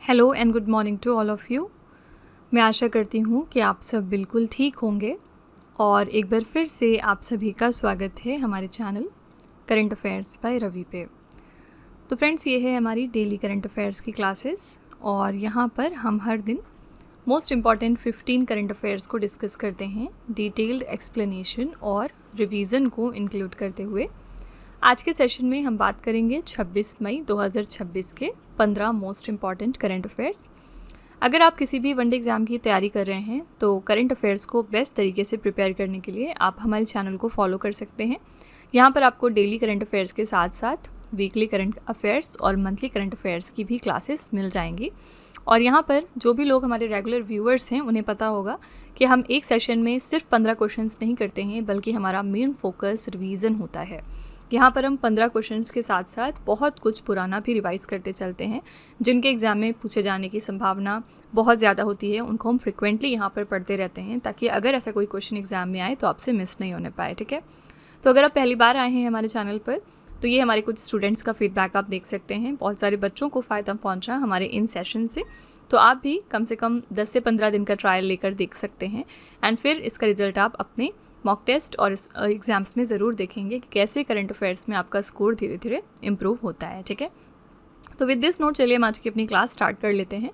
Hello and good morning to all of you. मैं आशा करती हूँ कि आप सब बिल्कुल ठीक होंगे और एक बार फिर से आप सभी का स्वागत है हमारे channel current affairs by Ravi पे। तो फ्रेंड्स, ये है हमारी डेली करंट अफेयर्स की क्लासेस और यहाँ पर हम हर दिन मोस्ट इम्पॉर्टेंट 15 करंट अफेयर्स को डिस्कस करते हैं, डिटेल्ड एक्सप्लेनेशन और रिवीजन को इंक्लूड करते हुए। आज के सेशन में हम बात करेंगे 26 मई 2026 के 15 मोस्ट इम्पॉर्टेंट करंट अफेयर्स। अगर आप किसी भी वनडे एग्ज़ाम की तैयारी कर रहे हैं तो करंट अफेयर्स को बेस्ट तरीके से प्रिपेयर करने के लिए आप हमारे चैनल को फॉलो कर सकते हैं। यहाँ पर आपको डेली करंट अफेयर्स के साथ साथ वीकली करंट अफेयर्स और मंथली करंट अफेयर्स की भी क्लासेस मिल जाएंगी। और यहाँ पर जो भी लोग हमारे रेगुलर व्यूअर्स हैं उन्हें पता होगा कि हम एक सेशन में सिर्फ 15 क्वेश्चंस नहीं करते हैं, बल्कि हमारा मेन फोकस रिवीजन होता है। यहाँ पर हम 15 क्वेश्चंस के साथ साथ बहुत कुछ पुराना भी रिवाइज़ करते चलते हैं, जिनके एग्ज़ाम में पूछे जाने की संभावना बहुत ज़्यादा होती है। उनको हम फ्रिक्वेंटली यहाँ पर पढ़ते रहते हैं ताकि अगर ऐसा कोई क्वेश्चन एग्ज़ाम में आए तो आपसे मिस नहीं होने पाए। ठीक है, तो अगर आप पहली बार आए हैं हमारे चैनल पर तो ये हमारे कुछ स्टूडेंट्स का फीडबैक आप देख सकते हैं। बहुत सारे बच्चों को फ़ायदा पहुँचा हमारे इन सेशन से, तो आप भी कम से कम 10 से 15 दिन का ट्रायल लेकर देख सकते हैं एंड फिर इसका रिज़ल्ट आप अपने मॉक टेस्ट और एग्ज़ाम्स में ज़रूर देखेंगे कि कैसे करंट अफेयर्स में आपका स्कोर धीरे धीरे इम्प्रूव होता है। ठीक है, तो विद दिस नोट चलिए हम आज की अपनी क्लास स्टार्ट कर लेते हैं।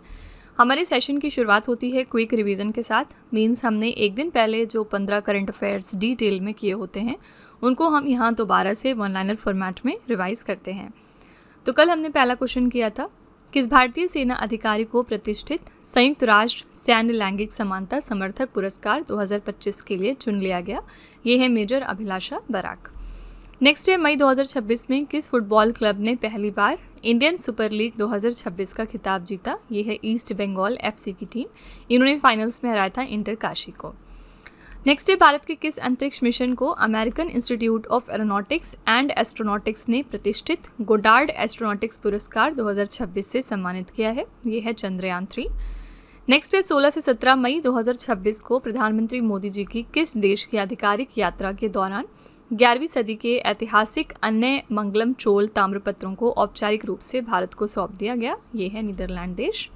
हमारे सेशन की शुरुआत होती है क्विक रिवीजन के साथ। मीन्स हमने एक दिन पहले जो 15 करंट अफेयर्स डिटेल में किए होते हैं उनको हम यहाँ दोबारा से वन लाइनर फॉर्मेट में रिवाइज़ करते हैं। तो कल हमने पहला क्वेश्चन किया था, किस भारतीय सेना अधिकारी को प्रतिष्ठित संयुक्त राष्ट्र सैन्य लैंगिक समानता समर्थक पुरस्कार 2025 के लिए चुन लिया गया? ये है मेजर अभिलाषा बराक। नेक्स्ट है, मई 2026 में किस फुटबॉल क्लब ने पहली बार इंडियन सुपर लीग 2026 का खिताब जीता? ये है ईस्ट बंगाल FC की टीम। इन्होंने फाइनल्स में हराया था इंटर काशी को। नेक्स्ट है, भारत के किस अंतरिक्ष मिशन को American institute of aeronautics and astronautics ने प्रतिष्ठित गोडार्ड एस्ट्रोनॉटिक्स पुरस्कार 2026 से सम्मानित किया है? ये है चंद्रयान 3। नेक्स्ट है, 16 से 17 मई 2026 को प्रधानमंत्री मोदी जी की किस देश की आधिकारिक यात्रा के दौरान 11वीं सदी के ऐतिहासिक अन्य मंगलम चोल ताम्रपत्रों को औपचारिक रूप से भारत को सौंप दिया गया? ये है नीदरलैंड देश।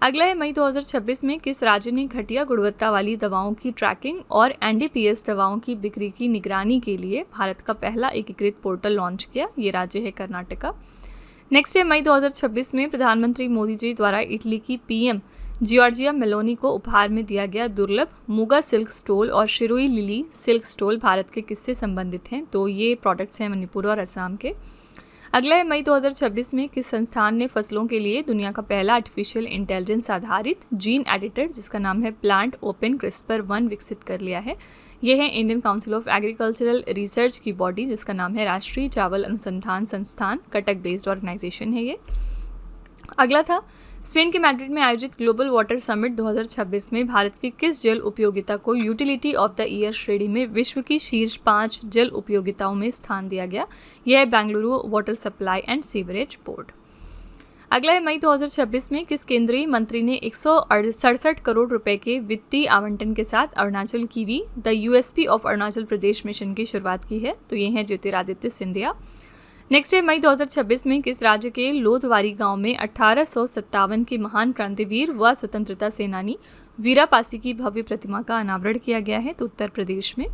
अगला है, मई 2026 में किस राज्य ने घटिया गुणवत्ता वाली दवाओं की ट्रैकिंग और NDPS दवाओं की बिक्री की निगरानी के लिए भारत का पहला एकीकृत पोर्टल लॉन्च किया? ये राज्य है कर्नाटका। नेक्स्ट है, मई 2026 में प्रधानमंत्री मोदी जी द्वारा इटली की PM जियोर्जिया मेलोनी को उपहार में दिया गया दुर्लभ मूगा सिल्क स्टोल और Shirui lily silk stole Bharat के किससे संबंधित हैं? तो ये प्रोडक्ट्स हैं मणिपुर और असम के। अगला है, मई 2026 में किस संस्थान ने फसलों के लिए दुनिया का पहला आर्टिफिशियल इंटेलिजेंस आधारित जीन एडिटर जिसका नाम है प्लांट ओपन CRISPR-1 विकसित कर लिया है? यह है Indian council of agricultural research की बॉडी जिसका नाम है राष्ट्रीय चावल अनुसंधान संस्थान, कटक बेस्ड ऑर्गेनाइजेशन है ये। अगला था, स्पेन के मैड्रिड में आयोजित ग्लोबल वाटर समिट 2026 में भारत की किस जल उपयोगिता को यूटिलिटी ऑफ द ईयर श्रेणी में विश्व की शीर्ष 5 जल उपयोगिताओं में स्थान दिया गया? यह है Bengaluru water supply and sewerage board. अगला है, मई 2026 में किस केंद्रीय मंत्री ने 167 करोड़ रुपए के वित्तीय आवंटन के साथ Arunachal kiwi the USP of Arunachal Pradesh mission की शुरुआत की है? तो ये है ज्योतिरादित्य सिंधिया। नेक्स्ट है, मई 2026 में किस राज्य के लोधवारी गांव में 1857 के महान क्रांतिवीर व स्वतंत्रता सेनानी वीरा पासी की भव्य प्रतिमा का अनावरण किया गया है? तो उत्तर प्रदेश में।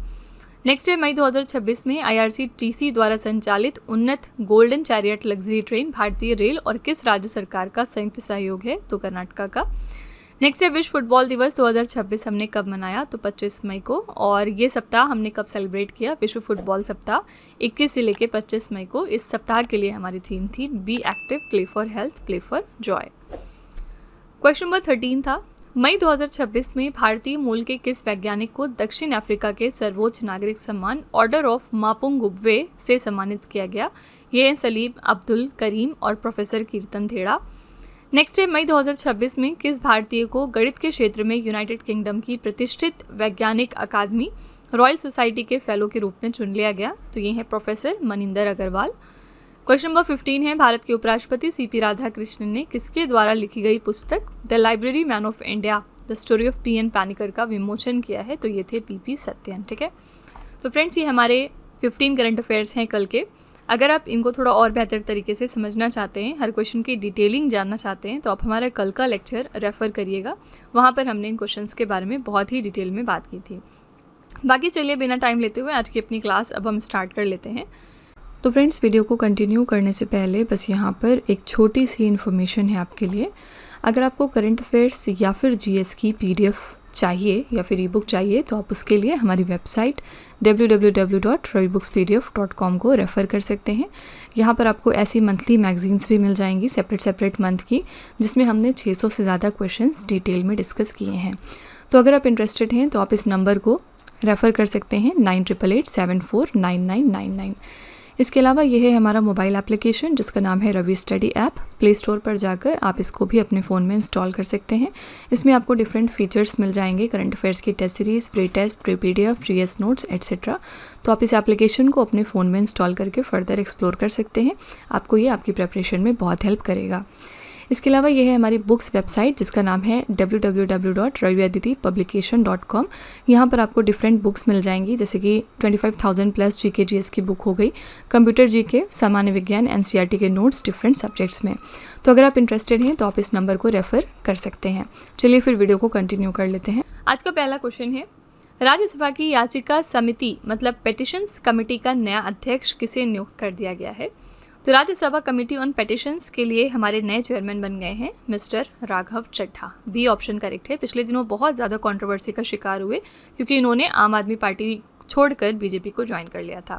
नेक्स्ट है, मई 2026 में IRCTC द्वारा संचालित उन्नत गोल्डन चैरियट लग्जरी ट्रेन भारतीय रेल और किस राज्य सरकार का संयुक्त सहयोग है? तो कर्नाटका का। नेक्स्ट है, विश्व फुटबॉल दिवस 2026 हमने कब मनाया? तो 25 मई को। और ये सप्ताह हमने कब सेलिब्रेट किया? विश्व फुटबॉल सप्ताह 21 से लेकर 25 मई को। इस सप्ताह के लिए हमारी थीम थी be active, play for health, play for Joy. Question number 13 था, मई 2026 में भारतीय मूल के किस वैज्ञानिक को दक्षिण अफ्रीका के सर्वोच्च नागरिक सम्मान ऑर्डर ऑफ मापुंगुब्वे से सम्मानित किया गया? ये हैं सलीम अब्दुल करीम और प्रोफेसर कीर्तन धेड़ा। नेक्स्ट है, मई 2026 में किस भारतीय को गणित के क्षेत्र में यूनाइटेड किंगडम की प्रतिष्ठित वैज्ञानिक अकादमी रॉयल सोसाइटी के फेलो के रूप में चुन लिया गया? तो ये है professor Manindra Agrawal. Question number 15 है, भारत के उपराष्ट्रपति CP राधाकृष्णन ने किसके द्वारा लिखी गई पुस्तक the library man of India the story of PN Panicker का विमोचन किया है? तो ये थे PP सत्यन। ठीक है, तो फ्रेंड्स ये हमारे 15 करंट अफेयर्स हैं कल के। अगर आप इनको थोड़ा और बेहतर तरीके से समझना चाहते हैं, हर क्वेश्चन की डिटेलिंग जानना चाहते हैं, तो आप हमारा कल का लेक्चर रेफ़र करिएगा। वहाँ पर हमने इन क्वेश्चंस के बारे में बहुत ही डिटेल में बात की थी। बाकी चलिए बिना टाइम लेते हुए आज की अपनी क्लास अब हम स्टार्ट कर लेते हैं। तो फ्रेंड्स, वीडियो को कंटिन्यू करने से पहले बस यहाँ पर एक छोटी सी इन्फॉर्मेशन है आपके लिए। अगर आपको करंट अफेयर्स या फिर जीएस की पीडीएफ चाहिए या फिर ई बुक चाहिए तो आप उसके लिए हमारी वेबसाइट www.ravibookspdf.com को रेफ़र कर सकते हैं। यहाँ पर आपको ऐसी मंथली मैगजीन्स भी मिल जाएंगी सेपरेट मंथ की, जिसमें हमने 600 से ज़्यादा क्वेश्चंस डिटेल में डिस्कस किए हैं। तो अगर आप इंटरेस्टेड हैं तो आप इस नंबर को रेफ़र कर सकते हैं 9888749999। इसके अलावा ये है हमारा मोबाइल एप्लीकेशन जिसका नाम है Ravi study app. Play store पर जाकर आप इसको भी अपने फ़ोन में इंस्टॉल कर सकते हैं। इसमें आपको डिफरेंट फीचर्स मिल जाएंगे, करंट अफेयर्स की test series, free test, pre PDF, GS notes etcetera. तो आप इस एप्लीकेशन को अपने फ़ोन में इंस्टॉल करके फर्दर एक्सप्लोर कर सकते हैं। आपको ये आपकी प्रिपरेशन में बहुत हेल्प करेगा। इसके अलावा ये है हमारी बुक्स वेबसाइट जिसका नाम है www.raviaditipublication.com। यहाँ पर आपको डिफरेंट बुक्स मिल जाएंगी, जैसे कि 25,000 प्लस जीके जीएस की बुक हो गई, कंप्यूटर जीके, सामान्य विज्ञान, एनसीईआरटी के नोट्स डिफरेंट सब्जेक्ट्स में। तो अगर आप इंटरेस्टेड हैं तो आप इस नंबर को रेफ़र कर सकते हैं। चलिए फिर वीडियो को कंटिन्यू कर लेते हैं। आज का पहला क्वेश्चन है, राज्यसभा की याचिका समिति मतलब पेटिशंस कमेटी का नया अध्यक्ष किसे नियुक्त कर दिया गया है? तो राज्यसभा कमेटी ऑन पेटिशंस के लिए हमारे नए चेयरमैन बन गए हैं mister Raghav Chadha. B option correct है। पिछले दिनों बहुत ज़्यादा कंट्रोवर्सी का शिकार हुए क्योंकि इन्होंने आम आदमी पार्टी छोड़कर बीजेपी को ज्वाइन कर लिया था।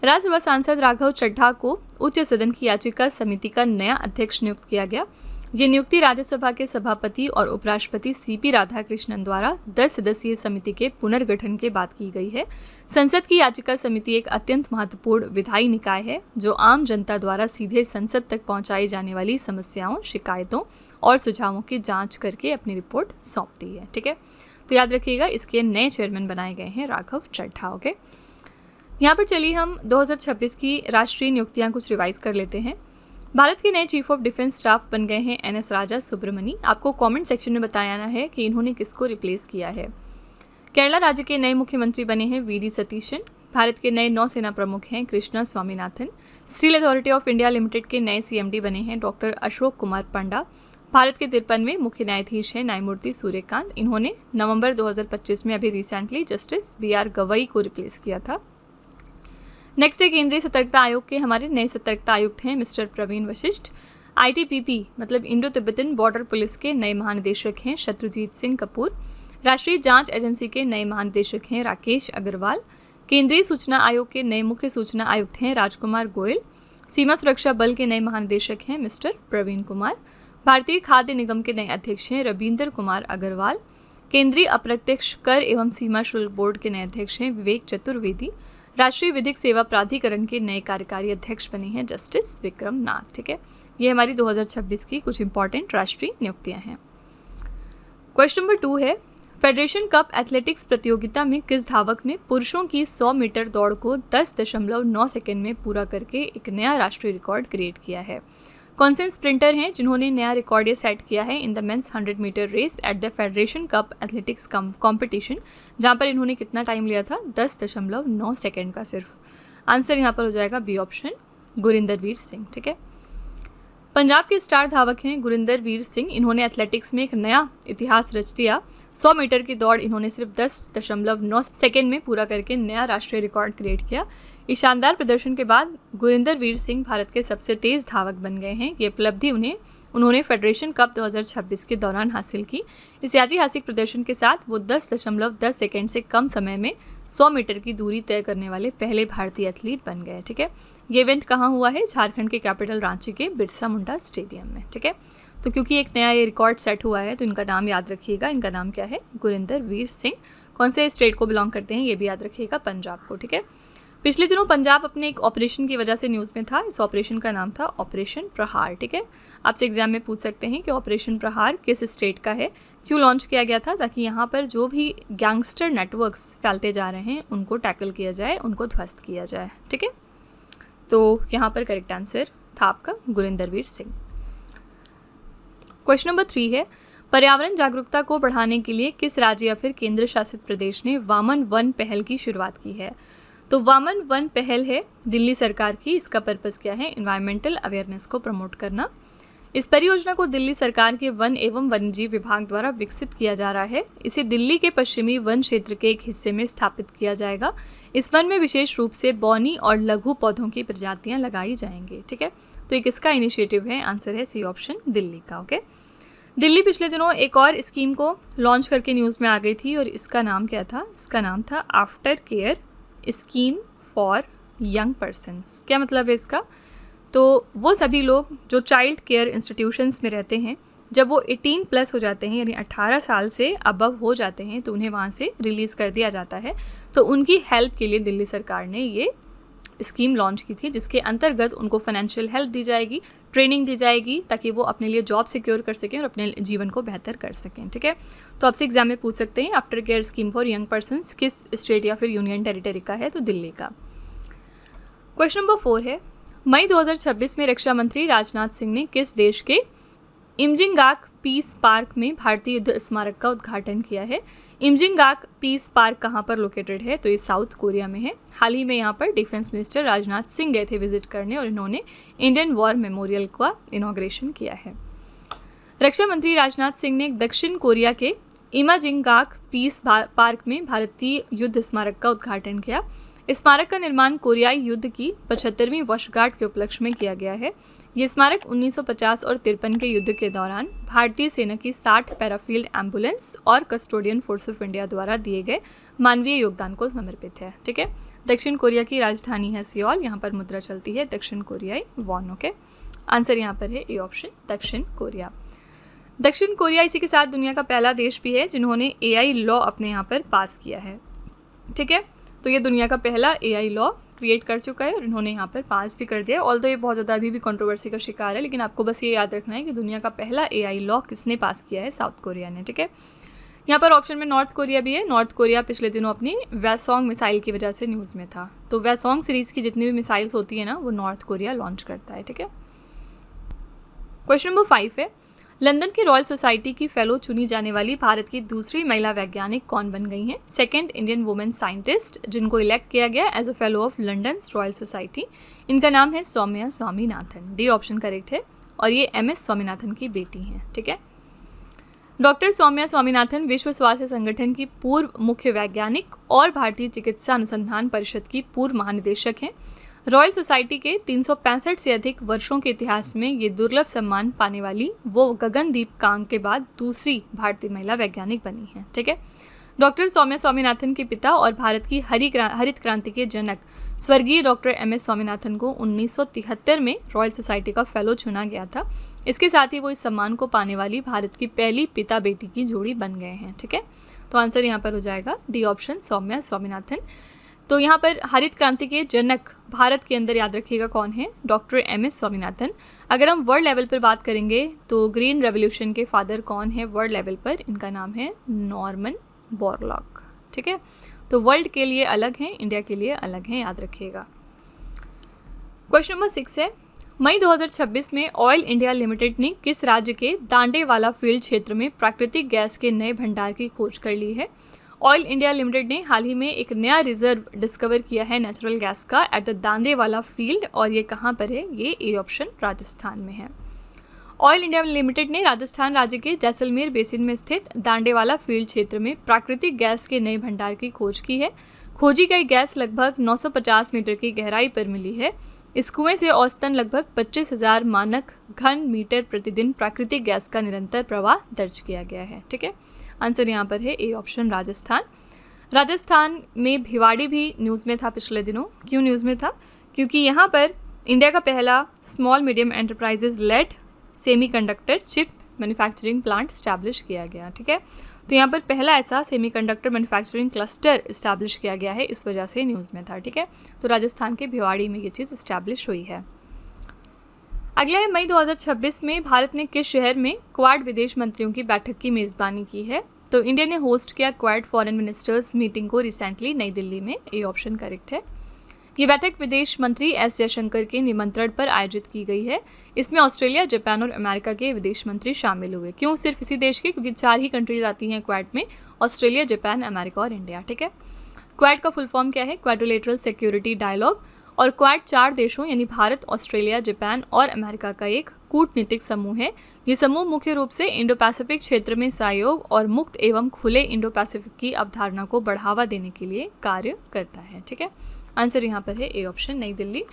राज्यसभा सांसद राघव चड्ढा को उच्च सदन की याचिका समिति का नया अध्यक्ष नियुक्त किया गया। ये नियुक्ति राज्यसभा के सभापति और उपराष्ट्रपति सीपी राधाकृष्णन द्वारा 10 सदस्यीय समिति के पुनर्गठन के बाद की गई है। संसद की याचिका समिति एक अत्यंत महत्वपूर्ण विधायी निकाय है जो आम जनता द्वारा सीधे संसद तक पहुंचाई जाने वाली समस्याओं, शिकायतों और सुझावों की जांच करके अपनी रिपोर्ट सौंपती है। ठीक है, तो याद रखिएगा इसके नए चेयरमैन बनाए गए हैं राघव चड्ढा। ओके, यहाँ पर चलिए हम 2026 की राष्ट्रीय नियुक्तियाँ कुछ रिवाइज कर लेते हैं। भारत के नए चीफ ऑफ डिफेंस स्टाफ बन गए हैं एनएस राजा सुब्रमणी। आपको कमेंट सेक्शन में बताना है कि इन्होंने किसको रिप्लेस किया है। केरला राज्य के नए मुख्यमंत्री बने हैं वीडी सतीशन। भारत के नए नौसेना प्रमुख हैं Krishna Swaminathan. Steel authority of India limited के नए सीएमडी बने हैं डॉक्टर अशोक कुमार पंडा। भारत के 53वें मुख्य न्यायाधीश हैं न्यायमूर्ति सूर्यकांत। इन्होंने नवंबर 2025 में अभी रिसेंटली जस्टिस BR गवई को रिप्लेस किया था। नेक्स्ट है केंद्रीय सतर्कता आयोग के हमारे नए सतर्कता आयुक्त हैं मिस्टर प्रवीण वशिष्ठ। ITBP मतलब इंडो तिब्बतन बॉर्डर पुलिस के नए महानिदेशक हैं शत्रुजीत सिंह कपूर। राष्ट्रीय जांच एजेंसी के नए महानिदेशक हैं राकेश अग्रवाल। केंद्रीय सूचना आयोग के नए मुख्य सूचना आयुक्त हैं राजकुमार गोयल। सीमा सुरक्षा बल के नए महानिदेशक हैं मिस्टर प्रवीण कुमार। भारतीय खाद्य निगम के नए अध्यक्ष हैं रविंदर कुमार अग्रवाल। केंद्रीय अप्रत्यक्ष कर एवं सीमा शुल्क बोर्ड के नए अध्यक्ष हैं विवेक चतुर्वेदी। राष्ट्रीय विधिक सेवा प्राधिकरण के नए कार्यकारी अध्यक्ष बने हैं जस्टिस विक्रम नाथ। ठीक है, ये हमारी 2026 की कुछ इंपॉर्टेंट राष्ट्रीय नियुक्तियां हैं। क्वेश्चन नंबर 2 है, फेडरेशन कप एथलेटिक्स प्रतियोगिता में किस धावक ने पुरुषों की 100 मीटर दौड़ को 10.9 सेकंड में पूरा करके एक नया राष्ट्रीय रिकॉर्ड क्रिएट किया है? कौन से स्प्रिंटर हैं जिन्होंने नया रिकॉर्ड ये सेट किया है in the men's 100 metre race at the federation cup athletics competition, जहाँ पर इन्होंने कितना टाइम लिया था? 10.9 सेकेंड का सिर्फ। आंसर यहाँ पर हो जाएगा बी ऑप्शन, गुरिंदर वीर सिंह। ठीक है, पंजाब के स्टार धावक हैं गुरिंदर वीर सिंह। इन्होंने एथलेटिक्स में एक नया इतिहास रच दिया। 100 मीटर की दौड़ इन्होंने सिर्फ 10.9 सेकेंड में पूरा करके नया राष्ट्रीय रिकॉर्ड क्रिएट किया। इस शानदार प्रदर्शन के बाद गुरिंदर वीर सिंह भारत के सबसे तेज़ धावक बन गए हैं। ये उपलब्धि उन्होंने फेडरेशन कप 2026 के दौरान हासिल की। इस ऐतिहासिक प्रदर्शन के साथ वो 10.10 सेकेंड से कम समय में 100 मीटर की दूरी तय करने वाले पहले भारतीय एथलीट बन गए। ठीक है, ये इवेंट कहाँ हुआ है? झारखंड के कैपिटल रांची के बिरसा मुंडा स्टेडियम में। ठीक है, तो क्योंकि एक नया ये रिकॉर्ड सेट हुआ है तो इनका नाम याद रखिएगा। इनका नाम क्या है? गुरिंदर वीर सिंह। कौन से स्टेट को बिलोंग करते हैं ये भी याद रखिएगा, पंजाब को। ठीक है, पिछले दिनों पंजाब अपने एक ऑपरेशन की वजह से न्यूज़ में था। इस ऑपरेशन का नाम था ऑपरेशन प्रहार। ठीक है, आपसे एग्जाम में पूछ सकते हैं कि ऑपरेशन प्रहार किस स्टेट का है, क्यों लॉन्च किया गया था? ताकि यहाँ पर जो भी गैंगस्टर नेटवर्क्स फैलते जा रहे हैं उनको टैकल किया जाए, उनको ध्वस्त किया जाए। ठीक है, तो यहाँ पर करेक्ट आंसर था आपका गुरिंदर वीर सिंह। क्वेश्चन नंबर 3 है, पर्यावरण जागरूकता को बढ़ाने के लिए किस राज्य या फिर केंद्र शासित प्रदेश ने वामन वन पहल की शुरुआत की है? तो वामन वन पहल है दिल्ली सरकार की। इसका पर्पस क्या है? एनवायरमेंटल अवेयरनेस को प्रमोट करना। इस परियोजना को दिल्ली सरकार के वन एवं वन्यजीव विभाग द्वारा विकसित किया जा रहा है। इसे दिल्ली के पश्चिमी वन क्षेत्र के एक हिस्से में स्थापित किया जाएगा। इस वन में विशेष रूप से बौनी और लघु पौधों की प्रजातियां लगाई जाएंगी। ठीक है, तो ये किसका इनिशिएटिव है? आंसर है सी ऑप्शन, दिल्ली का। ओके, दिल्ली पिछले दिनों एक और स्कीम को लॉन्च करके न्यूज़ में आ गई थी और इसका नाम क्या था? इसका नाम था after care scheme for young persons. क्या मतलब है इसका? तो वो सभी लोग जो चाइल्ड केयर इंस्टीट्यूशंस में रहते हैं, जब वो 18+ हो जाते हैं यानी 18 साल से अबव हो जाते हैं तो उन्हें वहाँ से रिलीज़ कर दिया जाता है। तो उनकी हेल्प के लिए दिल्ली सरकार ने ये स्कीम लॉन्च की थी, जिसके अंतर्गत उनको फाइनेंशियल हेल्प दी जाएगी, ट्रेनिंग दी जाएगी, ताकि वो अपने लिए जॉब सिक्योर कर सकें और अपने जीवन को बेहतर कर सकें। ठीक है, तो आपसे एग्जाम में पूछ सकते हैं after care scheme for young persons किस स्टेट या फिर यूनियन टेरिटरी का है? तो दिल्ली का। क्वेश्चन नंबर 4 है, मई 2026 में रक्षा मंत्री राजनाथ सिंह ने किस देश के इमजिंगाक पीस पार्क में भारतीय युद्ध स्मारक का उद्घाटन किया है? इमजिंगाक पीस पार्क कहाँ पर लोकेटेड है? तो ये साउथ कोरिया में है। हाल ही में यहाँ पर डिफेंस मिनिस्टर राजनाथ सिंह गए थे विजिट करने और इन्होंने इंडियन वॉर मेमोरियल का इनॉग्रेशन किया है। रक्षा मंत्री राजनाथ सिंह ने दक्षिण कोरिया के इमजिंगाक पीस पार्क में भारतीय युद्ध स्मारक का उद्घाटन किया। इस स्मारक का निर्माण कोरियाई युद्ध की 75वीं वर्षगांठ के उपलक्ष्य में किया गया है। ये स्मारक 1950 और 53 के युद्ध के दौरान भारतीय सेना की 60 पैराफील्ड एम्बुलेंस और कस्टोडियन फोर्स ऑफ इंडिया द्वारा दिए गए मानवीय योगदान को समर्पित है। ठीक है, दक्षिण कोरिया की राजधानी है सियोल। यहाँ पर मुद्रा चलती है दक्षिण कोरियाई वॉन। ओके, आंसर यहाँ पर है ए ऑप्शन, दक्षिण कोरिया। दक्षिण कोरिया इसी के साथ दुनिया का पहला देश भी है जिन्होंने AI लॉ अपने यहाँ पर पास किया है। ठीक है, तो ये दुनिया का पहला AI लॉ क्रिएट कर चुका है और इन्होंने यहाँ पर पास भी कर दिया। ऑल्दो ये बहुत ज़्यादा अभी भी कंट्रोवर्सी का शिकार है, लेकिन आपको बस ये याद रखना है कि दुनिया का पहला AI लॉ किसने पास किया है? साउथ कोरिया ने। ठीक है, यहाँ पर ऑप्शन में नॉर्थ कोरिया भी है। नॉर्थ कोरिया पिछले दिनों अपनी वैसोंग मिसाइल की वजह से न्यूज़ में था। तो वैसोंग सीरीज़ की जितनी भी मिसाइल्स होती है ना, वो नॉर्थ कोरिया लॉन्च करता है। ठीक है, क्वेश्चन नंबर 5 है, लंदन की रॉयल सोसाइटी की फेलो चुनी जाने वाली भारत की दूसरी महिला वैज्ञानिक कौन बन गई हैं? सेकंड इंडियन वुमेन साइंटिस्ट जिनको इलेक्ट किया गया as a fellow of London royal society. इनका नाम है Soumya Swaminathan. D option correct है और ये MS स्वामीनाथन की बेटी हैं। ठीक है, डॉक्टर सौम्या स्वामीनाथन विश्व स्वास्थ्य संगठन की पूर्व मुख्य वैज्ञानिक और भारतीय चिकित्सा अनुसंधान परिषद की पूर्व महानिदेशक हैं। रॉयल सोसाइटी के 365 से अधिक वर्षों के इतिहास में ये दुर्लभ सम्मान पाने वाली वो गगनदीप कांग के बाद दूसरी भारतीय महिला वैज्ञानिक बनी है। ठीक है, डॉक्टर सौम्या स्वामीनाथन के पिता और भारत की हरित क्रांति के जनक स्वर्गीय डॉक्टर MS स्वामीनाथन को 1973 में रॉयल सोसाइटी का फेलो चुना गया था। इसके साथ ही वो इस सम्मान को पाने वाली भारत की पहली पिता बेटी की जोड़ी बन गए हैं। ठीक है, तो आंसर यहाँ पर हो जाएगा डी ऑप्शन, सौम्या स्वामीनाथन। तो यहाँ पर हरित क्रांति के जनक भारत के अंदर याद रखिएगा कौन है? Doctor MS Swaminathan. अगर हम वर्ल्ड लेवल पर बात करेंगे तो ग्रीन रेवोल्यूशन के फादर कौन है वर्ल्ड लेवल पर? इनका नाम है नॉर्मन बोरलॉग। ठीक है, तो वर्ल्ड के लिए अलग हैं, इंडिया के लिए अलग हैं, याद रखिएगा। क्वेश्चन नंबर 6 है, मई 2026 में ऑयल इंडिया लिमिटेड ने किस राज्य के दांडेवाला फील्ड क्षेत्र में प्राकृतिक गैस के नए भंडार की खोज कर ली है? ऑयल इंडिया लिमिटेड ने हाल ही में एक नया रिजर्व डिस्कवर किया है नेचुरल गैस का एट द दांडेवाला फील्ड, और ये कहाँ पर है? ये ए ऑप्शन, राजस्थान में है। ऑयल इंडिया लिमिटेड ने राजस्थान राज्य के जैसलमेर बेसिन में स्थित दांडेवाला फील्ड क्षेत्र में प्राकृतिक गैस के नए भंडार की खोज की है। खोजी गई गैस लगभग 950 मीटर की गहराई पर मिली है। इस कुएं से औसतन लगभग 25,000 मानक घन मीटर प्रतिदिन प्राकृतिक गैस का निरंतर प्रवाह दर्ज किया गया है। ठीक है, आंसर यहाँ पर है ए ऑप्शन, राजस्थान। राजस्थान में भिवाड़ी भी न्यूज़ में था पिछले दिनों। क्यों न्यूज़ में था? क्योंकि यहाँ पर इंडिया का पहला small medium enterprises led semiconductor chip manufacturing plant establish किया गया। ठीक है, तो यहाँ पर पहला ऐसा सेमीकंडक्टर मैन्युफैक्चरिंग क्लस्टर इस्टेब्लिश किया गया है, इस वजह से न्यूज़ में था। ठीक है, तो राजस्थान के भिवाड़ी में ये चीज़ इस्टेब्लिश हुई है। अगला है, मई 2026 में भारत ने किस शहर में क्वाड विदेश मंत्रियों की बैठक की मेज़बानी की है? तो इंडिया ने होस्ट किया क्वाड फॉरेन मिनिस्टर्स मीटिंग को रिसेंटली नई दिल्ली में। ए ऑप्शन करेक्ट है। ये बैठक विदेश मंत्री S जयशंकर के निमंत्रण पर आयोजित की गई है। इसमें ऑस्ट्रेलिया, जापान और अमेरिका के विदेश मंत्री शामिल हुए। क्यों सिर्फ इसी देश के? क्योंकि 4 ही कंट्रीज आती हैं क्वाड में, ऑस्ट्रेलिया, जापान, अमेरिका और इंडिया। ठीक है, क्वाड का फुल फॉर्म क्या है? Quadrilateral security dialogue. और क्वाड 4 देशों यानी भारत, ऑस्ट्रेलिया, जापान और अमेरिका का एक कूटनीतिक समूह है। ये समूह मुख्य रूप से इंडो पैसिफिक क्षेत्र में सहयोग और मुक्त एवं खुले इंडो पैसिफिक की अवधारणा को बढ़ावा देने के लिए कार्य करता है। ठीक है, आंसर यहाँ पर है ए ऑप्शन, नई दिल्ली।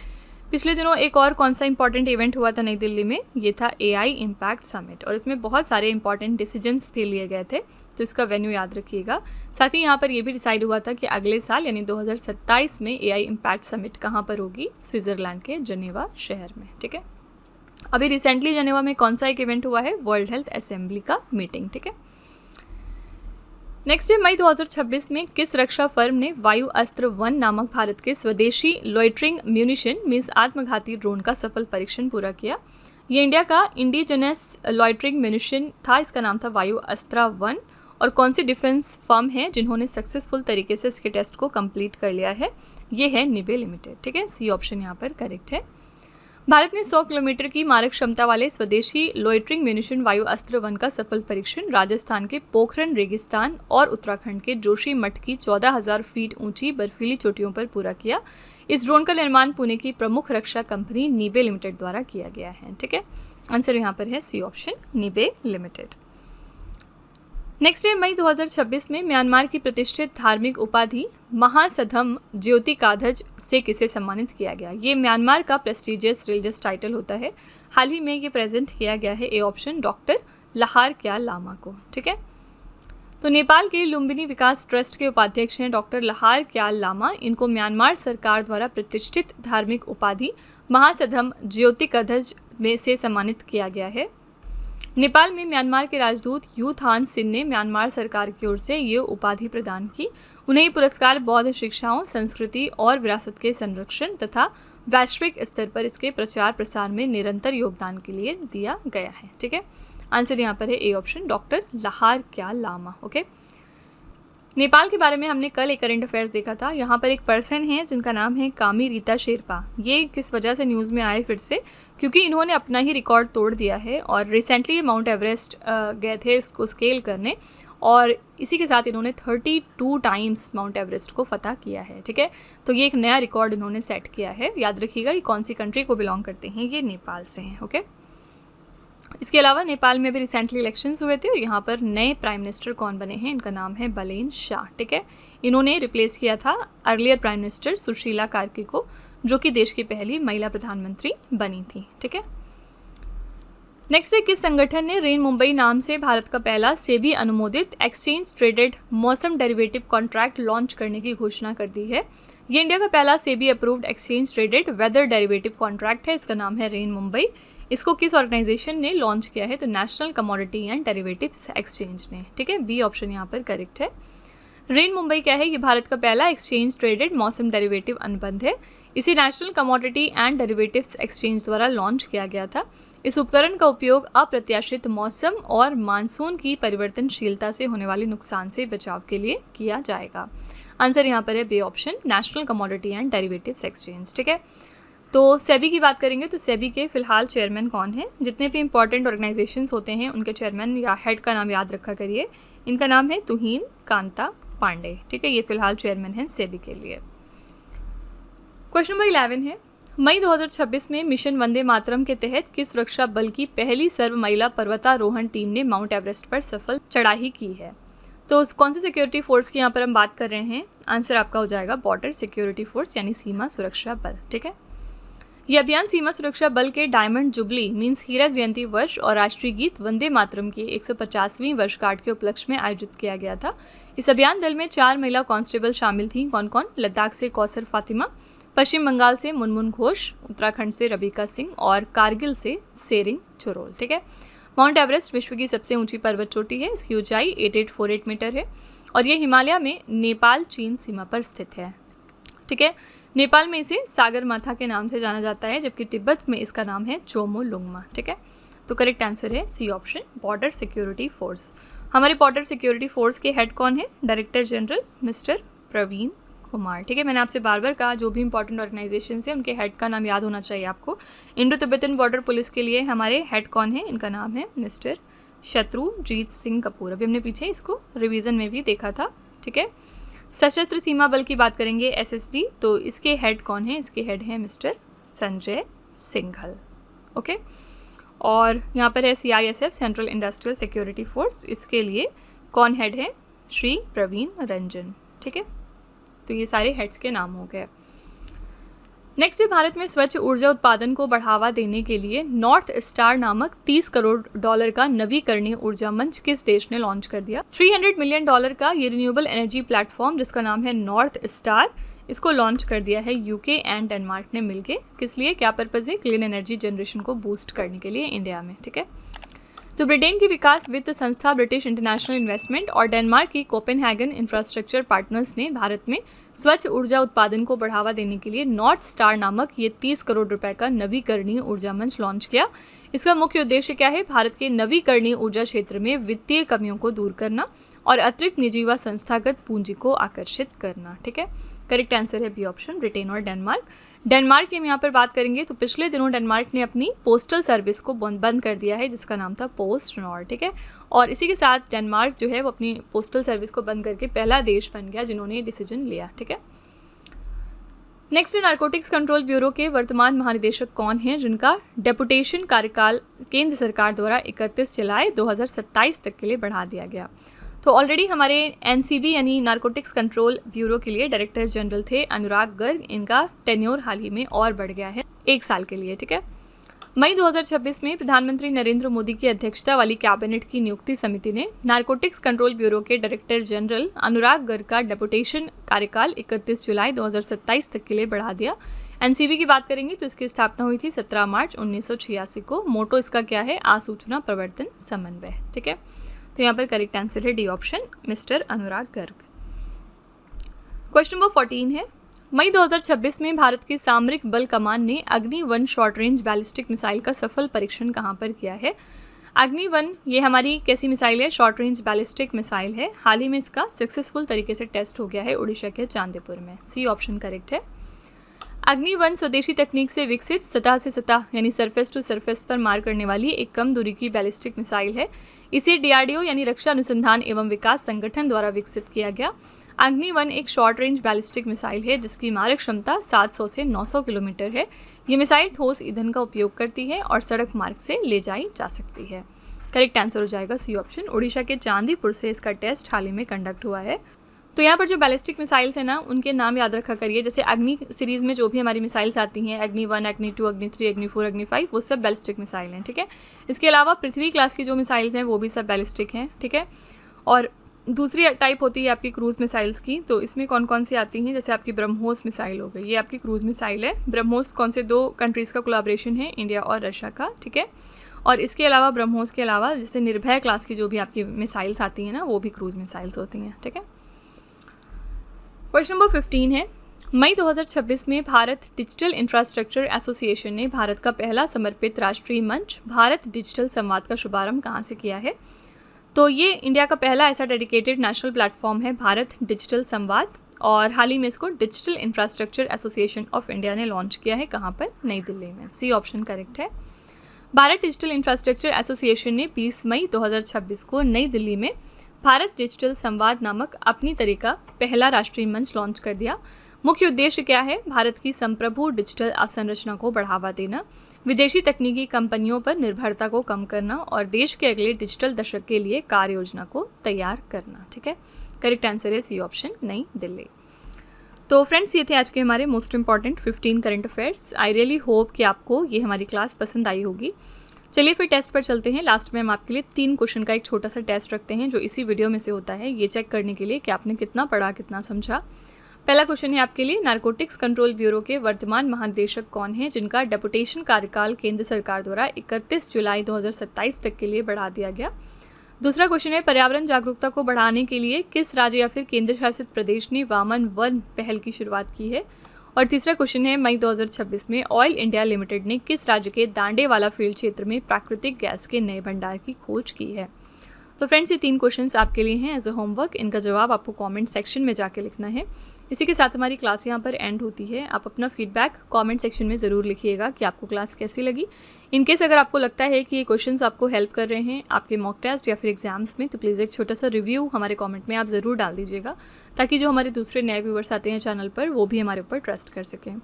पिछले दिनों एक और कौन सा इंपॉर्टेंट इवेंट हुआ था नई दिल्ली में? ये था AI इम्पैक्ट समिट, और इसमें बहुत सारे इंपॉर्टेंट डिसीजंस भी लिए गए थे, तो इसका वेन्यू याद रखिएगा। साथ ही यहाँ पर ये भी डिसाइड हुआ था कि अगले साल यानी 2027 में AI इम्पैक्ट समिट कहाँ पर होगी? स्विट्ज़रलैंड के जनेवा शहर में। ठीक है, अभी रिसेंटली जनेवा में कौन सा एक इवेंट हुआ है? वर्ल्ड हेल्थ असेंबली का मीटिंग। ठीक है, नेक्स्ट है मई 2026 में किस रक्षा फर्म ने वायु अस्त्र 1 नामक भारत के स्वदेशी लॉइटरिंग म्यूनिशन मीन्स आत्मघाती ड्रोन का सफल परीक्षण पूरा किया? ये इंडिया का इंडिजिनस लॉइटरिंग म्यूनिशन था, इसका नाम था वायु अस्त्र 1। और कौन सी डिफेंस फर्म है जिन्होंने सक्सेसफुल तरीके से इसके टेस्ट को कंप्लीट कर लिया है? ये है निबे लिमिटेड। ठीक है, सी ऑप्शन यहाँ पर करेक्ट है। भारत ने 100 किलोमीटर की मारक क्षमता वाले स्वदेशी लॉइटरिंग म्यूनिशन वायु अस्त्र 1 का सफल परीक्षण राजस्थान के पोखरन रेगिस्तान और उत्तराखंड के जोशी मठ की 14,000 फीट ऊंची बर्फीली चोटियों पर पूरा किया। इस ड्रोन का निर्माण पुणे की प्रमुख रक्षा कंपनी निबे लिमिटेड द्वारा किया गया है। ठीक है, आंसर यहाँ पर है सी ऑप्शन, निबे लिमिटेड। नेक्स्ट है मई 2026 में म्यांमार की प्रतिष्ठित धार्मिक उपाधि महासधम ज्योतिकाध्वज से किसे सम्मानित किया गया? ये म्यांमार का प्रेस्टिजियस रिलीजियस टाइटल होता है। हाल ही में ये प्रेजेंट किया गया है, ए ऑप्शन, डॉक्टर लहार क्या लामा को। ठीक है, तो नेपाल के लुम्बिनी विकास ट्रस्ट के उपाध्यक्ष हैं डॉक्टर लहार क्या लामा। इनको म्यांमार सरकार द्वारा प्रतिष्ठित धार्मिक उपाधि महासधम ज्योतिकाध्वज में से सम्मानित किया गया है। नेपाल में म्यांमार के राजदूत यू थान सिन ने म्यांमार सरकार की ओर से ये उपाधि प्रदान की। उन्हें ये पुरस्कार बौद्ध शिक्षाओं, संस्कृति और विरासत के संरक्षण तथा वैश्विक स्तर पर इसके प्रचार प्रसार में निरंतर योगदान के लिए दिया गया है। ठीक है, आंसर यहाँ पर है ए ऑप्शन, डॉक्टर लहार क्या लामा। ओके, नेपाल के बारे में हमने कल एक करंट अफेयर्स देखा था। यहाँ पर एक पर्सन है जिनका नाम है कामी रीता शेरपा। ये किस वजह से न्यूज़ में आए फिर से? क्योंकि इन्होंने अपना ही रिकॉर्ड तोड़ दिया है और रिसेंटली ये माउंट एवरेस्ट गए थे इसको स्केल करने, और इसी के साथ इन्होंने 32 टाइम्स माउंट एवरेस्ट को फतह किया है। ठीक है, तो ये एक नया रिकॉर्ड इन्होंने सेट किया है। याद रखिएगा ये कौन सी कंट्री को बिलोंग करते हैं, ये नेपाल से हैं। ओके, इसके अलावा नेपाल में भी रिसेंटली इलेक्शंस हुए थे और यहाँ पर नए प्राइम मिनिस्टर कौन बने हैं? इनका नाम है बलेन शाह। ठीक है, इन्होंने रिप्लेस किया था earlier prime minister Sushila Karki को, जो कि देश की पहली महिला प्रधानमंत्री बनी थी। ठीक है, नेक्स्ट है किस संगठन ने रेन मुंबई नाम से भारत का पहला सेबी अनुमोदित एक्सचेंज ट्रेडेड मौसम डेरिवेटिव कॉन्ट्रैक्ट लॉन्च करने की घोषणा कर दी है? ये इंडिया का पहला SEBI approved exchange traded weather derivative contract है। इसका नाम है रेन मुंबई। इसको किस ऑर्गेनाइजेशन ने लॉन्च किया है? तो national commodity and derivatives exchange ने। ठीक है, बी ऑप्शन यहाँ पर करेक्ट है। रेन मुंबई क्या है? ये भारत का पहला एक्सचेंज ट्रेडेड मौसम डेरिवेटिव अनुबंध है। इसे national commodity and derivatives exchange द्वारा लॉन्च किया गया था। इस उपकरण का उपयोग अप्रत्याशित मौसम और मानसून की परिवर्तनशीलता से होने वाले नुकसान से बचाव के लिए किया जाएगा। आंसर यहाँ पर है B option, national commodity and derivatives exchange. ठीक है, तो सेबी की बात करेंगे तो सेबी के फिलहाल चेयरमैन कौन है? जितने भी इंपॉर्टेंट ऑर्गेनाइजेशंस होते हैं उनके चेयरमैन या हेड का नाम याद रखा करिए। इनका नाम है तुहीन कांता पांडे। ठीक है, ये फिलहाल चेयरमैन हैं सेबी के लिए। क्वेश्चन नंबर 11 है, मई 2026 में मिशन वंदे मातरम के तहत किस सुरक्षा बल की पहली सर्व महिला पर्वतारोहण टीम ने माउंट एवरेस्ट पर सफल चढ़ाई की है? तो कौन सी सिक्योरिटी फोर्स की यहाँ पर हम बात कर रहे हैं? आंसर आपका हो जाएगा बॉर्डर सिक्योरिटी फोर्स यानी सीमा सुरक्षा बल। ठीक है, यह अभियान सीमा सुरक्षा बल के डायमंड जुबली मीन्स हीरक जयंती वर्ष और राष्ट्रीय गीत वंदे मातरम की 150वीं वर्षगांठ के उपलक्ष्य में आयोजित किया गया था। इस अभियान दल में 4 महिला कांस्टेबल शामिल थीं। कौन कौन? लद्दाख से कौसर फातिमा, पश्चिम बंगाल से मुनमुन घोष, उत्तराखंड से रबीका सिंह और कारगिल से सेरिंग चुरोल। ठीक है, माउंट एवरेस्ट विश्व की सबसे ऊंची पर्वत चोटी है। इसकी ऊंचाई 8848 मीटर है और ये हिमालय में नेपाल चीन सीमा पर स्थित है। ठीक है, नेपाल में इसे सागर माथा के नाम से जाना जाता है, जबकि तिब्बत में इसका नाम है चोमो लुंगमा। ठीक है, तो करेक्ट आंसर है C option, border security force. हमारे बॉर्डर सिक्योरिटी फोर्स के हेड कौन है? Director general mister Praveen Kumar. ठीक है, मैंने आपसे बार बार कहा जो भी इंपॉर्टेंट ऑर्गेनाइजेशन है उनके हेड का नाम याद होना चाहिए आपको। इंडो तिब्बतन बॉर्डर पुलिस के लिए हमारे हेड कौन है? इनका नाम है मिस्टर शत्रुजीत सिंह कपूर। अभी हमने पीछे इसको रिवीजन में भी देखा था। ठीक है, सशस्त्र सीमा बल की बात करेंगे एसएसबी, तो इसके हेड कौन है? इसके हेड हैं मिस्टर संजय सिंघल। ओके, और यहाँ पर है CISF, central industrial security force, इसके लिए कौन हेड है? श्री प्रवीण रंजन। ठीक है, तो ये सारे हेड्स के नाम हो गए। नेक्स्ट है, भारत में स्वच्छ ऊर्जा उत्पादन को बढ़ावा देने के लिए नॉर्थ स्टार नामक $30 करोड़ का नवीकरणीय ऊर्जा मंच किस देश ने लॉन्च कर दिया? $300 मिलियन का ये रिन्यूएबल एनर्जी प्लेटफॉर्म जिसका नाम है नॉर्थ स्टार, इसको लॉन्च कर दिया है यूके एंड डेनमार्क ने मिलके। किस लिए, क्या पर्पज़ है? क्लीन एनर्जी जनरेशन को बूस्ट करने के लिए इंडिया में। ठीक है, तो ब्रिटेन की विकास वित्त संस्था ब्रिटिश इंटरनेशनल इन्वेस्टमेंट और डेनमार्क की कोपेनहेगन इंफ्रास्ट्रक्चर पार्टनर्स ने भारत में स्वच्छ ऊर्जा उत्पादन को बढ़ावा देने के लिए नॉर्थ स्टार नामक ये $30 करोड़ का नवीकरणीय ऊर्जा मंच लॉन्च किया। इसका मुख्य उद्देश्य क्या है? भारत के नवीकरणीय ऊर्जा क्षेत्र में वित्तीय कमियों को दूर करना और अतिरिक्त निजी व संस्थागत पूंजी को आकर्षित करना। ठीक है, करेक्ट आंसर है बी ऑप्शन, ब्रिटेन और डेनमार्क। डेनमार्क की हम यहाँ पर बात करेंगे तो पिछले दिनों डेनमार्क ने अपनी पोस्टल सर्विस को बंद कर दिया है जिसका नाम था पोस्ट नॉर्ड। ठीक है, और इसी के साथ डेनमार्क जो है वो अपनी पोस्टल सर्विस को बंद करके पहला देश बन गया जिन्होंने ये डिसीजन लिया। ठीक है, नेक्स्ट नारकोटिक्स कंट्रोल ब्यूरो के वर्तमान महानिदेशक कौन हैं जिनका डेपुटेशन कार्यकाल केंद्र सरकार द्वारा 31 जुलाई 2027 तक के लिए बढ़ा दिया गया? तो ऑलरेडी हमारे एनसीबी यानी नारकोटिक्स कंट्रोल ब्यूरो के लिए डायरेक्टर जनरल थे अनुराग गर्ग, इनका टेन्योर हाल ही में और बढ़ गया है 1 साल के लिए। ठीक है, मई 2026 में प्रधानमंत्री नरेंद्र मोदी की अध्यक्षता वाली कैबिनेट की नियुक्ति समिति ने नारकोटिक्स कंट्रोल ब्यूरो के डायरेक्टर जनरल अनुराग गर्ग का डेपुटेशन कार्यकाल 31 जुलाई 2027 तक के लिए बढ़ा दिया। एनसीबी की बात करेंगे तो इसकी स्थापना हुई थी 17 मार्च 1986 को। मोटो इसका क्या है? आसूचना प्रवर्तन समन्वय। ठीक है, तो यहाँ पर करेक्ट आंसर है डी ऑप्शन, मिस्टर अनुराग गर्ग। क्वेश्चन नंबर 14 है, मई 2026 में भारत की सामरिक बल कमान ने अग्नि-1 शॉर्ट रेंज बैलिस्टिक मिसाइल का सफल परीक्षण कहाँ पर किया है? अग्नि-1 ये हमारी कैसी मिसाइल है? शॉर्ट रेंज बैलिस्टिक मिसाइल है। हाल ही में इसका सक्सेसफुल तरीके से टेस्ट हो गया है उड़ीसा के चांदीपुर में। सी ऑप्शन करेक्ट है। अग्नि-1 स्वदेशी तकनीक से विकसित सतह से सतह यानी सरफेस टू सरफेस पर मार करने वाली एक कम दूरी की बैलिस्टिक मिसाइल है। इसे डीआरडीओ यानी रक्षा अनुसंधान एवं विकास संगठन द्वारा विकसित किया गया। अग्नि-1 एक शॉर्ट रेंज बैलिस्टिक मिसाइल है जिसकी मारक क्षमता 700 से 900 किलोमीटर है। ये मिसाइल ठोस ईंधन का उपयोग करती है और सड़क मार्ग से ले जाई जा सकती है। करेक्ट आंसर हो जाएगा सी ऑप्शन। उड़ीसा के चांदीपुर से इसका टेस्ट हाल ही में कंडक्ट हुआ है। तो यहाँ पर जो बैलिस्टिक मिसाइल्स हैं ना, उनके नाम याद रखा करिए। जैसे अग्नि सीरीज़ में जो भी हमारी मिसाइल्स आती हैं, अग्नि-1, अग्नि-2, अग्नि-3, अग्नि-4, अग्नि-5, वो सब बैलिस्टिक मिसाइल हैं। ठीक है, इसके अलावा पृथ्वी क्लास की जो मिसाइल्स हैं वो भी सब बैलिस्टिक हैं। ठीक है, और दूसरी टाइप होती है आपकी क्रूज़ मिसाइल्स की। तो इसमें कौन कौन सी आती हैं? जैसे आपकी ब्रह्मोस मिसाइल हो गई, ये आपकी क्रूज़ मिसाइल है। ब्रह्मोस कौन से 2 कंट्रीज़ का कोलैबोरेशन है? इंडिया और रशिया का। ठीक है, और इसके अलावा ब्रह्मोस के अलावा जैसे निर्भय क्लास की जो भी आपकी मिसाइल्स आती हैं ना, वो भी क्रूज़ मिसाइल्स होती हैं। ठीक है, क्वेश्चन नंबर 15 है, मई 2026 में भारत डिजिटल इंफ्रास्ट्रक्चर एसोसिएशन ने भारत का पहला समर्पित राष्ट्रीय मंच भारत डिजिटल संवाद का शुभारंभ कहाँ से किया है? तो ये इंडिया का पहला ऐसा डेडिकेटेड नेशनल प्लेटफॉर्म है भारत डिजिटल संवाद, और हाल ही में इसको digital infrastructure association of India ने लॉन्च किया है। कहाँ पर? नई दिल्ली में। सी ऑप्शन करेक्ट है। भारत डिजिटल इंफ्रास्ट्रक्चर एसोसिएशन ने 20 मई 2026 को नई दिल्ली में भारत डिजिटल संवाद नामक अपनी तरह का पहला राष्ट्रीय मंच लॉन्च कर दिया। मुख्य उद्देश्य क्या है? भारत की संप्रभु डिजिटल अवसंरचना को बढ़ावा देना, विदेशी तकनीकी कंपनियों पर निर्भरता को कम करना और देश के अगले डिजिटल दशक के लिए कार्य योजना को तैयार करना। ठीक है, करेक्ट आंसर है सी ऑप्शन, नई दिल्ली। तो फ्रेंड्स, ये थे आज के हमारे most important 15 current affairs. I really hope कि आपको ये हमारी क्लास पसंद आई होगी। चलिए फिर टेस्ट पर चलते हैं। लास्ट में हम आपके लिए 3 क्वेश्चन का एक छोटा सा टेस्ट रखते हैं जो इसी वीडियो में से होता है, ये चेक करने के लिए कि आपने कितना पढ़ा, कितना समझा। पहला क्वेश्चन है आपके लिए, नारकोटिक्स कंट्रोल ब्यूरो के वर्तमान महानिदेशक कौन है जिनका डेपुटेशन कार्यकाल केंद्र सरकार द्वारा 31 जुलाई 2027 तक के लिए बढ़ा दिया गया? दूसरा क्वेश्चन है, पर्यावरण जागरूकता को बढ़ाने के लिए किस राज्य या फिर केंद्र शासित प्रदेश ने वामन वन पहल की शुरुआत की है? और तीसरा क्वेश्चन है, मई 2026 में ऑयल इंडिया लिमिटेड ने किस राज्य के दांडेवाला फील्ड क्षेत्र में प्राकृतिक गैस के नए भंडार की खोज की है? तो फ्रेंड्स, ये 3 क्वेश्चंस आपके लिए हैं एज अ होमवर्क। इनका जवाब आपको कमेंट सेक्शन में जाके लिखना है। इसी के साथ हमारी क्लास यहाँ पर एंड होती है। आप अपना फीडबैक कमेंट सेक्शन में ज़रूर लिखिएगा कि आपको क्लास कैसी लगी। इनकेस अगर आपको लगता है कि ये क्वेश्चंस आपको हेल्प कर रहे हैं आपके मॉक टेस्ट या फिर एग्जाम्स में, तो प्लीज़ एक छोटा सा रिव्यू हमारे कमेंट में आप ज़रूर डाल दीजिएगा, ताकि जो हमारे दूसरे नए व्यूवर्स आते हैं चैनल पर वो भी हमारे ऊपर ट्रस्ट कर सकें।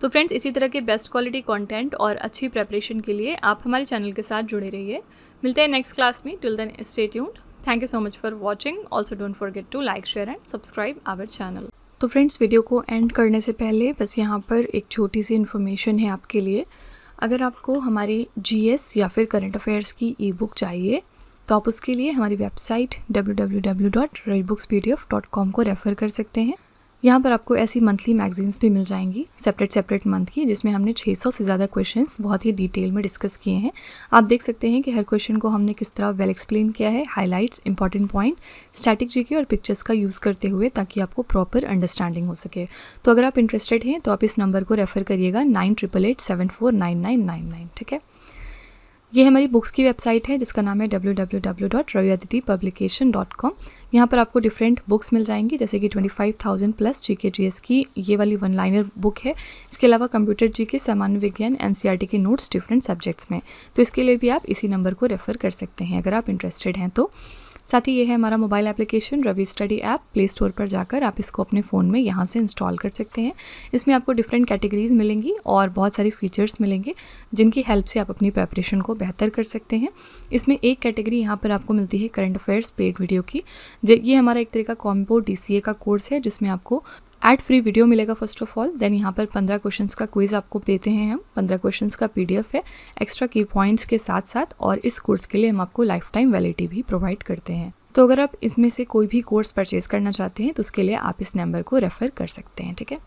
तो फ्रेंड्स, इसी तरह के बेस्ट क्वालिटी कंटेंट और अच्छी प्रेपरेशन के लिए आप हमारे चैनल के साथ जुड़े रहिए। मिलते हैं नेक्स्ट क्लास में। Till then stay tuned. Thank you so much for watching. Also don't forget to like, share and subscribe our channel. तो फ्रेंड्स, वीडियो को एंड करने से पहले बस यहाँ पर एक छोटी सी इन्फॉर्मेशन है आपके लिए। अगर आपको हमारी GS या फिर करंट अफेयर्स की ई बुक चाहिए तो आप उसके लिए हमारी वेबसाइट www.redbookspdf.com को रेफ़र कर सकते हैं। यहाँ पर आपको ऐसी मंथली मैगजीन्स भी मिल जाएंगी सेपरेट मंथ की, जिसमें हमने 600 से ज़्यादा क्वेश्चंस बहुत ही डिटेल में डिस्कस किए हैं। आप देख सकते हैं कि हर क्वेश्चन को हमने किस तरह वेल एक्सप्लेन किया है, highlights, important point, static GK और पिक्चर्स का यूज़ करते हुए, ताकि आपको प्रॉपर अंडरस्टैंडिंग हो सके। तो अगर आप इंटरेस्टेड हैं तो आप इस नंबर को रेफ़र करिएगा 9888749999, ठीक है। ये हमारी बुक्स की वेबसाइट है जिसका नाम है www.raviaditipublication.com। यहाँ पर आपको डिफरेंट बुक्स मिल जाएंगी, जैसे कि 25,000 प्लस GK GS की ये वाली 1 लाइनर बुक है। इसके अलावा कंप्यूटर GK, सामान्य विज्ञान, NCERT के नोट्स डिफरेंट सब्जेक्ट्स में। तो इसके लिए भी आप इसी नंबर को रेफ़र कर सकते हैं अगर आप इंटरेस्टेड हैं तो। साथ ही ये है हमारा mobile application Ravi study app. Play store पर जाकर आप इसको अपने फ़ोन में यहाँ से इंस्टॉल कर सकते हैं। इसमें आपको डिफरेंट कैटेगरीज मिलेंगी और बहुत सारे फीचर्स मिलेंगे जिनकी हेल्प से आप अपनी प्रेपरेशन को बेहतर कर सकते हैं। इसमें एक कैटेगरी यहाँ पर आपको मिलती है करंट अफेयर्स पेड वीडियो की। ये हमारा एक तरह का कॉम्बो DCA का कोर्स है, जिसमें आपको एड फ्री वीडियो मिलेगा फर्स्ट ऑफ ऑल। देन यहाँ पर 15 क्वेश्चंस का क्विज आपको देते हैं हम। 15 क्वेश्चंस का PDF है एक्स्ट्रा की पॉइंट्स के साथ साथ, और इस कोर्स के लिए हम आपको लाइफ टाइम वैलिडिटी भी प्रोवाइड करते हैं। तो अगर आप इसमें से कोई भी कोर्स परचेज करना चाहते हैं तो उसके लिए आप इस नंबर को रेफ़र कर सकते हैं, ठीक है।